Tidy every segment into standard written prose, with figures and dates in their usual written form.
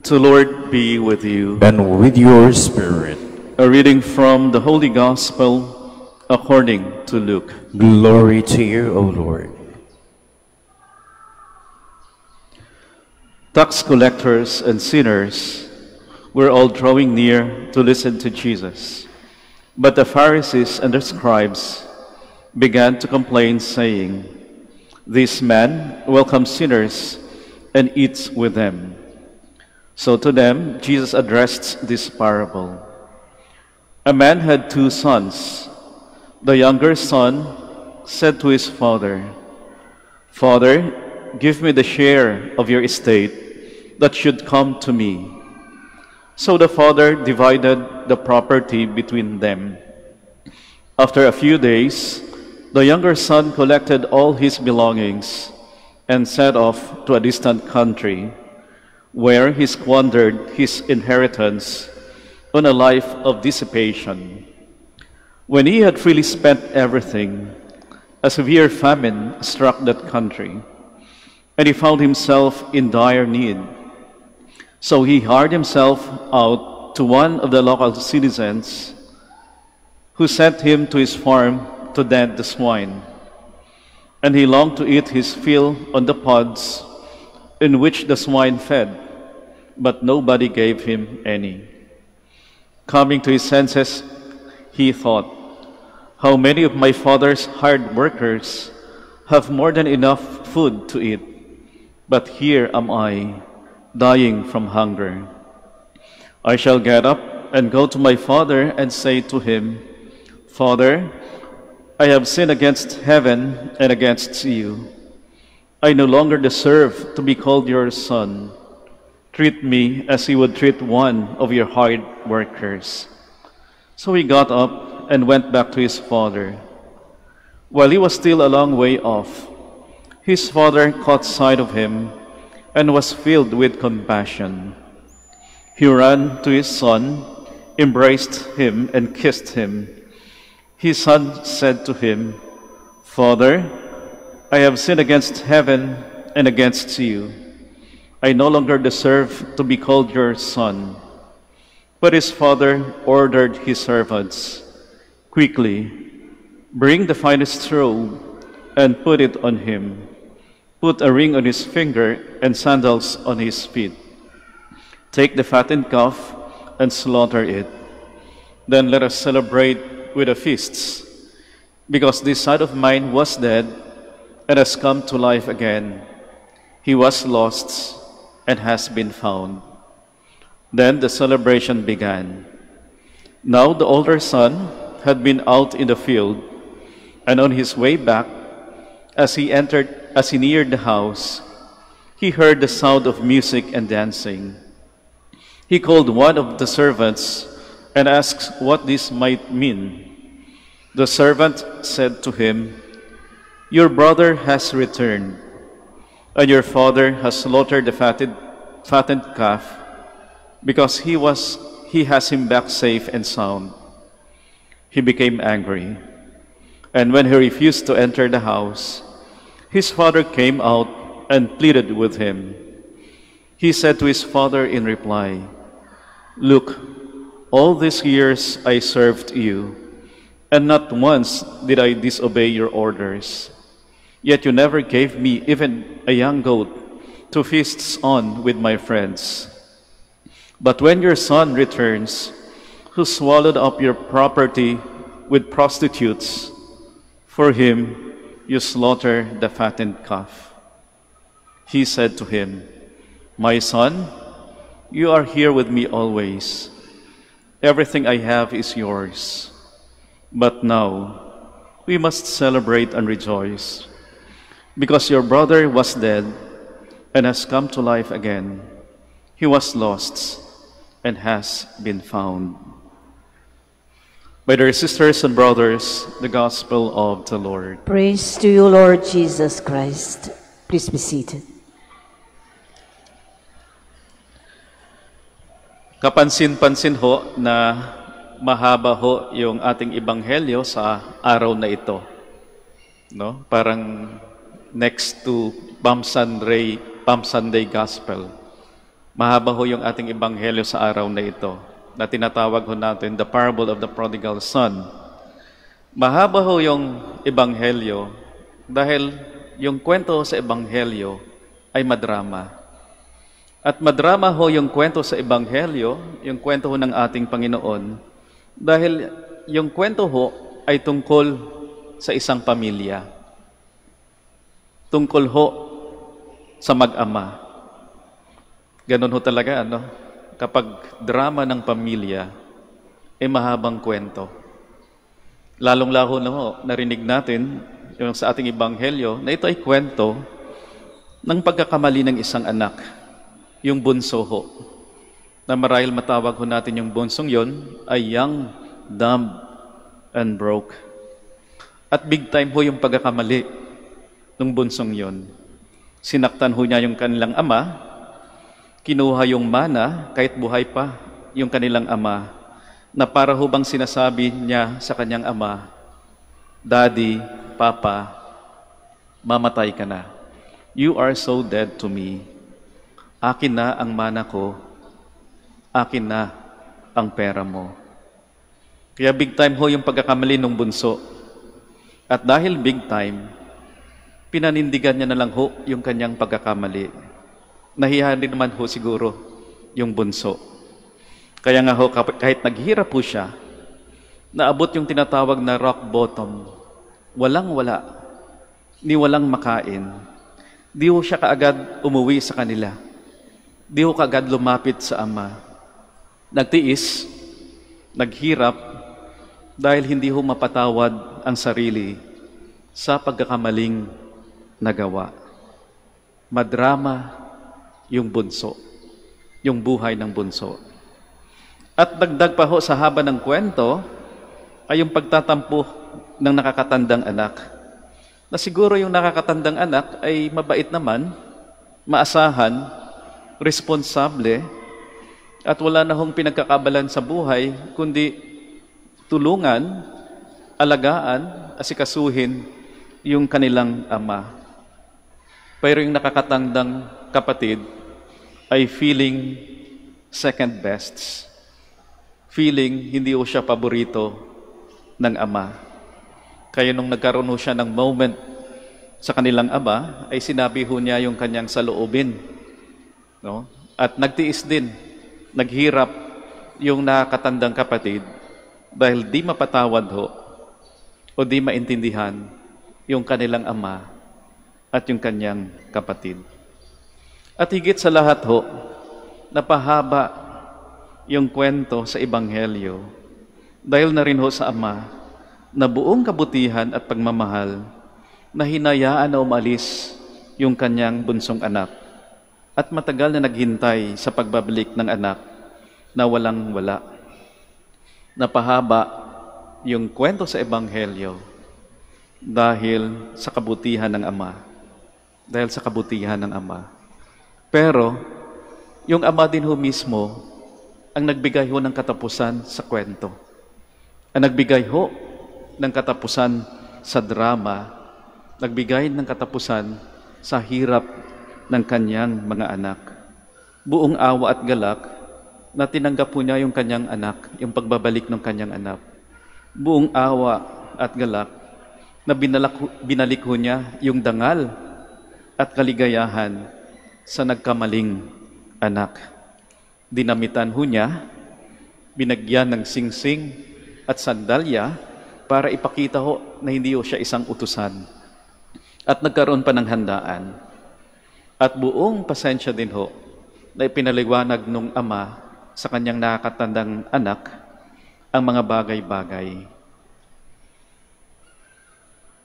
The Lord be with you. And with your spirit. A reading from the Holy Gospel according to Luke. Glory to you, O Lord. Tax collectors and sinners were all drawing near to listen to Jesus. But the Pharisees and the scribes began to complain, saying, "This man welcomes sinners and eats with them." So to them, Jesus addressed this parable. A man had 2 sons. The younger son said to his father, "Father, give me the share of your estate that should come to me." So the father divided the property between them. After a few days, the younger son collected all his belongings and set off to a distant country, where he squandered his inheritance on a life of dissipation. When he had freely spent everything, a severe famine struck that country, and he found himself in dire need. So he hired himself out to one of the local citizens, who sent him to his farm to tend the swine. And he longed to eat his fill on the pods in which the swine fed, but nobody gave him any. Coming to his senses, he thought, "How many of my father's hired workers have more than enough food to eat, but here am I, dying from hunger. I shall get up and go to my father and say to him, 'Father, I have sinned against heaven and against you. I no longer deserve to be called your son. Treat me as you would treat one of your hired workers.' So he got up and went back to his father. While he was still a long way off, his father caught sight of him and was filled with compassion. He ran to his son, embraced him, and kissed him. His son said to him, 'Father, I have sinned against heaven and against you. I no longer deserve to be called your son.' But his father ordered his servants, 'Quickly, bring the finest robe and put it on him. Put a ring on his finger and sandals on his feet. Take the fattened calf and slaughter it. Then let us celebrate with the feasts, because this son of mine was dead and has come to life again. He was lost and has been found.' Then the celebration began. Now the older son had been out in the field, and on his way back, as he neared the house, he heard the sound of music and dancing. He called one of the servants and asked what this might mean. The servant said to him, 'Your brother has returned, and your father has slaughtered the fattened calf, because he has him back safe and sound.' He became angry, and when he refused to enter the house, his father came out and pleaded with him. He said to his father in reply, 'Look, all these years I served you, and not once did I disobey your orders. Yet you never gave me even a young goat to feast on with my friends. But when your son returns, who swallowed up your property with prostitutes, for him you slaughter the fattened calf.' He said to him, 'My son, you are here with me always. Everything I have is yours. But now we must celebrate and rejoice, because your brother was dead and has come to life again. He was lost and has been found.'" My dear sisters and brothers, the Gospel of the Lord. Praise to you, Lord Jesus Christ. Please be seated. Kapansin-pansin ho na mahaba ho yung ating ebanghelyo sa araw na ito. No? Parang next to Palm Sunday Gospel. Mahaba ho yung ating ebanghelyo sa araw na ito na tinatawag ho natin the parable of the prodigal son. Mahaba ho yung ebanghelyo dahil yung kwento sa ebanghelyo ay madrama. At madrama ho yung kwento sa ebanghelyo, yung kwento ho ng ating Panginoon, dahil yung kwento ho ay tungkol sa isang pamilya. Tungkol ho sa mag-ama. Ganun ho talaga, ano? Kapag drama ng pamilya, mahabang kwento. Lalong-lalo na ho, narinig natin yung sa ating ebanghelyo na ito ay kwento ng pagkakamali ng isang anak, yung bunso ho. Na marahil matawag ho natin yung bunsong yon ay young, dumb, and broke. At big time ho yung pagkakamali ng bunsong yon. Sinaktan ho niya yung kanilang ama, kinuha yung mana, kahit buhay pa yung kanilang ama, na para ho bang sinasabi niya sa kanyang ama, Daddy, Papa, mamatay ka na. You are so dead to me. Akin na ang mana ko, akin na ang pera mo. Kaya big time ho yung pagkakamali ng bunso. At dahil big time, pinanindigan niya na lang ho yung kanyang pagkakamali. Nahiya din naman ho siguro yung bunso. Kaya nga ho, kahit naghirap po siya, naabot yung tinatawag na rock bottom. Walang-wala, ni walang makain. Di ho siya kaagad umuwi sa kanila. Di ho kaagad lumapit sa ama. Nagtiis, naghirap, dahil hindi ho mapatawad ang sarili sa pagkakamaling nagawa. Madrama yung bunso, yung buhay ng bunso. At dagdag pa ho sa haba ng kwento ay yung pagtatampo ng nakakatandang anak. Na siguro yung nakakatandang anak ay mabait naman, maasahan, responsable, at wala na hong pinagkakabalan sa buhay, kundi tulungan, alagaan, asikasuhin yung kanilang ama. Pero yung nakakatandang kapatid ay feeling second best. Feeling hindi ho siya paborito ng ama. Kaya nung nagkaroon ho siya ng moment sa kanilang ama, ay sinabi ho niya yung kanyang saloobin. No? At nagtiis din, naghirap yung nakakatandang kapatid dahil di mapatawad ho o di maintindihan yung kanilang ama at yung kanyang kapatid. At higit sa lahat ho, napahaba yung kwento sa ebanghelyo dahil na rin ho sa ama na buong kabutihan at pagmamahal na hinayaan na umalis yung kanyang bunsong anak at matagal na naghintay sa pagbabalik ng anak na walang-wala. Napahaba yung kwento sa ebanghelyo dahil sa kabutihan ng ama. Dahil sa kabutihan ng ama. Pero, yung ama din ho mismo ang nagbigay ho ng katapusan sa kwento. Ang nagbigay ho ng katapusan sa drama, nagbigay ng katapusan sa hirap ng kanyang mga anak. Buong awa at galak na tinanggap po niya yung kanyang anak, yung pagbabalik ng kanyang anak. Buong awa at galak na binalik ho niya yung dangal at kaligayahan sa nagkamaling anak. Dinamitan ho niya, binagyan ng singsing at sandalya para ipakita ho na hindi ho siya isang utusan. At nagkaroon pa ng handaan. At buong pasensya din ho na ipinaliwanag nung ama sa kanyang nakakatandang anak ang mga bagay-bagay.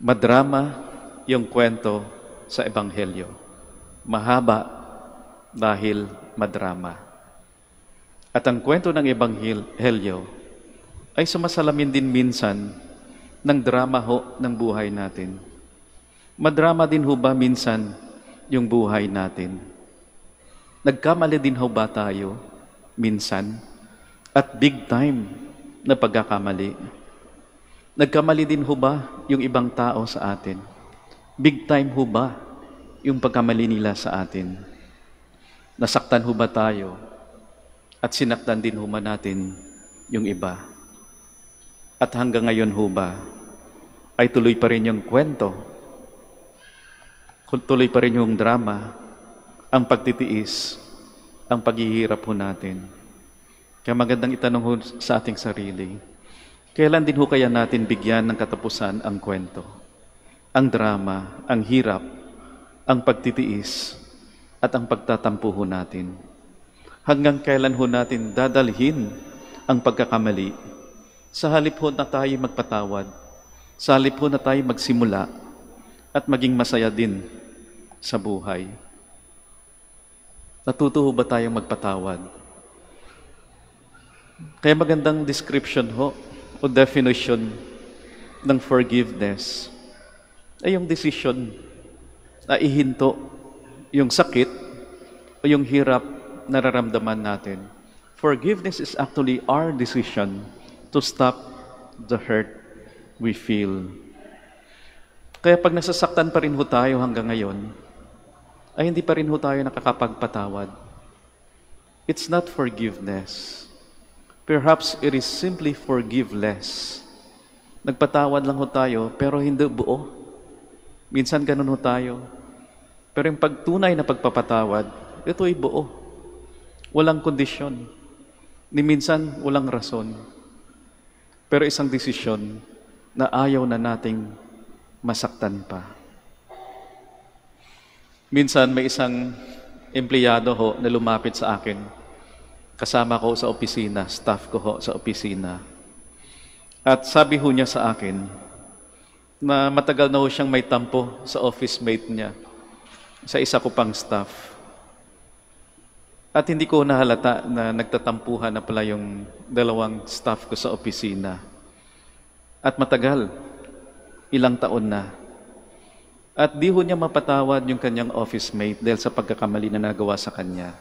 Madrama yung kwento sa ebanghelyo. Mahaba dahil madrama. At ang kwento ng ebanghelyo ay sumasalamin din minsan ng drama ho ng buhay natin. Madrama din ho ba minsan yung buhay natin? Nagkamali din ho ba tayo minsan? At big time na pagkakamali. Nagkamali din ho ba yung ibang tao sa atin? Big time ho ba yung pagkamali nila sa atin? Nasaktan ho ba tayo? At sinaktan din ho ba natin yung iba? At hanggang ngayon ho ba ay tuloy pa rin yung kwento? Tuloy pa rin yung drama, ang pagtitiis, ang paghihirap ho natin. Kaya magandang itanong ho sa ating sarili, kailan din ho kaya natin bigyan ng katapusan ang kwento? Ang drama, ang hirap, ang pagtitiis, at ang pagtatampo ho natin. Hanggang kailan ho natin dadalhin ang pagkakamali? Sa halip ho na tayo magpatawad, sa halip ho na tayo magsimula at maging masaya din sa buhay. Natuto ho ba tayong magpatawad? Kaya magandang description ho o definition ng forgiveness ay yung decision na ihinto yung sakit o yung hirap na nararamdaman natin. Forgiveness is actually our decision to stop the hurt we feel. Kaya pag nasasaktan pa rin ho tayo hanggang ngayon, ay hindi pa rin ho tayo nakakapagpatawad. It's not forgiveness. Perhaps it is simply forgive less. Nagpatawad lang ho tayo, pero hindi buo. Minsan ganun ho tayo. Pero yung pagtunay na pagpapatawad, ito ay buo. Walang kondisyon. Ni minsan, walang rason. Pero isang desisyon na ayaw na nating masaktan pa. Minsan, may isang empleyado ho na lumapit sa akin. Kasama ko sa opisina, staff ko ho sa opisina. At sabi ho niya sa akin na matagal na ho siyang may tampo sa office mate niya, sa isa ko pang staff. At hindi ko nahalata na nagtatampuhan na pala yung dalawang staff ko sa opisina. At matagal, ilang taon na. At di ho niya mapatawad yung kanyang office mate dahil sa pagkakamali na nagawa sa kanya.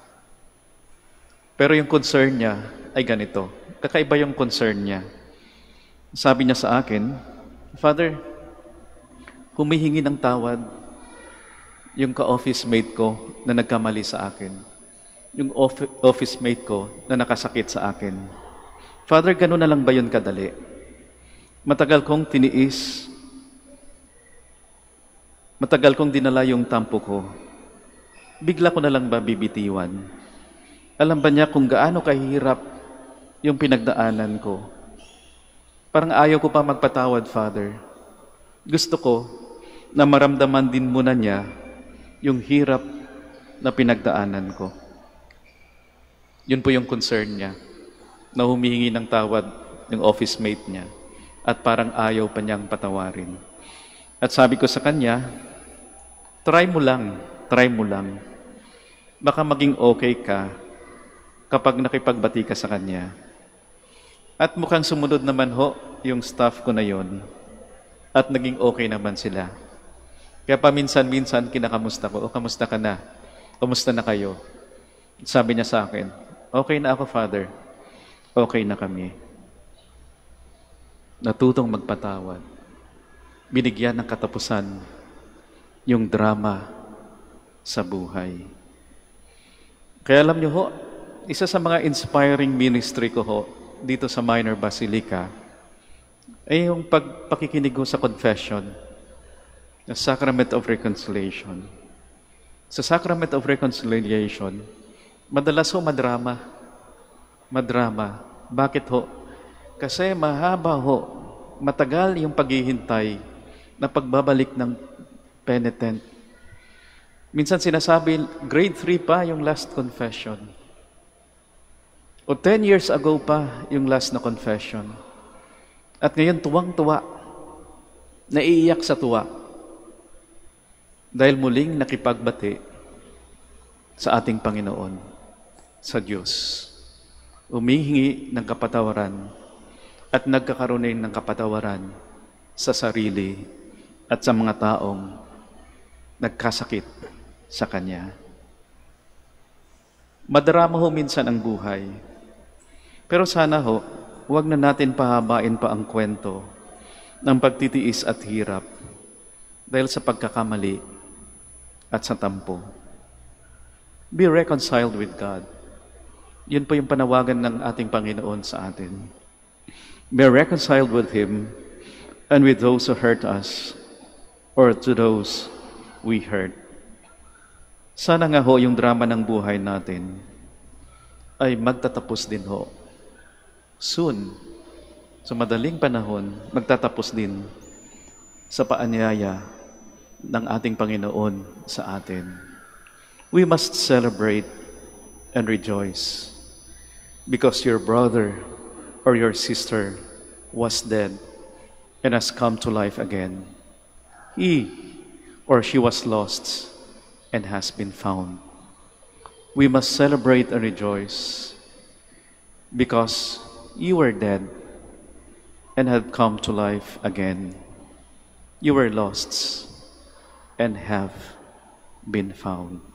Pero yung concern niya ay ganito. Kakaiba yung concern niya. Sabi niya sa akin, Father, humihingi ng tawad yung ka-office mate ko na nagkamali sa akin. Yung office mate ko na nakasakit sa akin. Father, ganun na lang ba yun kadali? Matagal kong tiniis. Matagal kong dinala yung tampo ko. Bigla ko na lang ba bibitiwan? Alam ba niya kung gaano kahirap yung pinagdaanan ko? Parang ayaw ko pa magpatawad, Father. Gusto ko na maramdaman din muna niya yung hirap na pinagdaanan ko. Yun po yung concern niya, na humihingi ng tawad yung office mate niya at parang ayaw pa niyang patawarin. At sabi ko sa kanya, try mo lang. Baka maging okay ka kapag nakipagbati ka sa kanya. At mukhang sumunod naman ho yung staff ko na yon at naging okay naman sila. Kaya paminsan-minsan kinakamusta ko, kamusta ka na? Kamusta na kayo? Sabi niya sa akin, okay na ako, Father. Okay na kami. Natutong magpatawad. Binigyan ng katapusan yung drama sa buhay. Kaya alam niyo ho, isa sa mga inspiring ministry ko ho, dito sa Minor Basilica, ay yung pakikinig ho sa confession, the Sacrament of Reconciliation. Sa Sacrament of Reconciliation, madalas ho madrama. Bakit ho? Kasi mahaba ho, matagal yung paghihintay na pagbabalik ng penitent. Minsan sinasabi, grade 3 pa yung last confession. O 10 years ago pa yung last na confession. At ngayon tuwang-tuwa, naiiyak sa tuwa. Dahil muling nakipagbati sa ating Panginoon, sa Diyos. Umihingi ng kapatawaran at nagkakaroon ng kapatawaran sa sarili at sa mga taong nagkasakit sa Kanya. Madarama ho minsan ang buhay. Pero sana ho, huwag na natin pahabain pa ang kwento ng pagtitiis at hirap dahil sa pagkakamali at sa tampo. Be reconciled with God. Yun po yung panawagan ng ating Panginoon sa atin. Be reconciled with Him and with those who hurt us or to those we hurt. Sana nga ho yung drama ng buhay natin ay magtatapos din ho. Soon, sa madaling panahon, magtatapos din sa paanyaya ng ating Panginoon sa atin. We must celebrate and rejoice because your brother or your sister was dead and has come to life again. He or she was lost and has been found. We must celebrate and rejoice because you were dead and had come to life again. You were lost and have been found.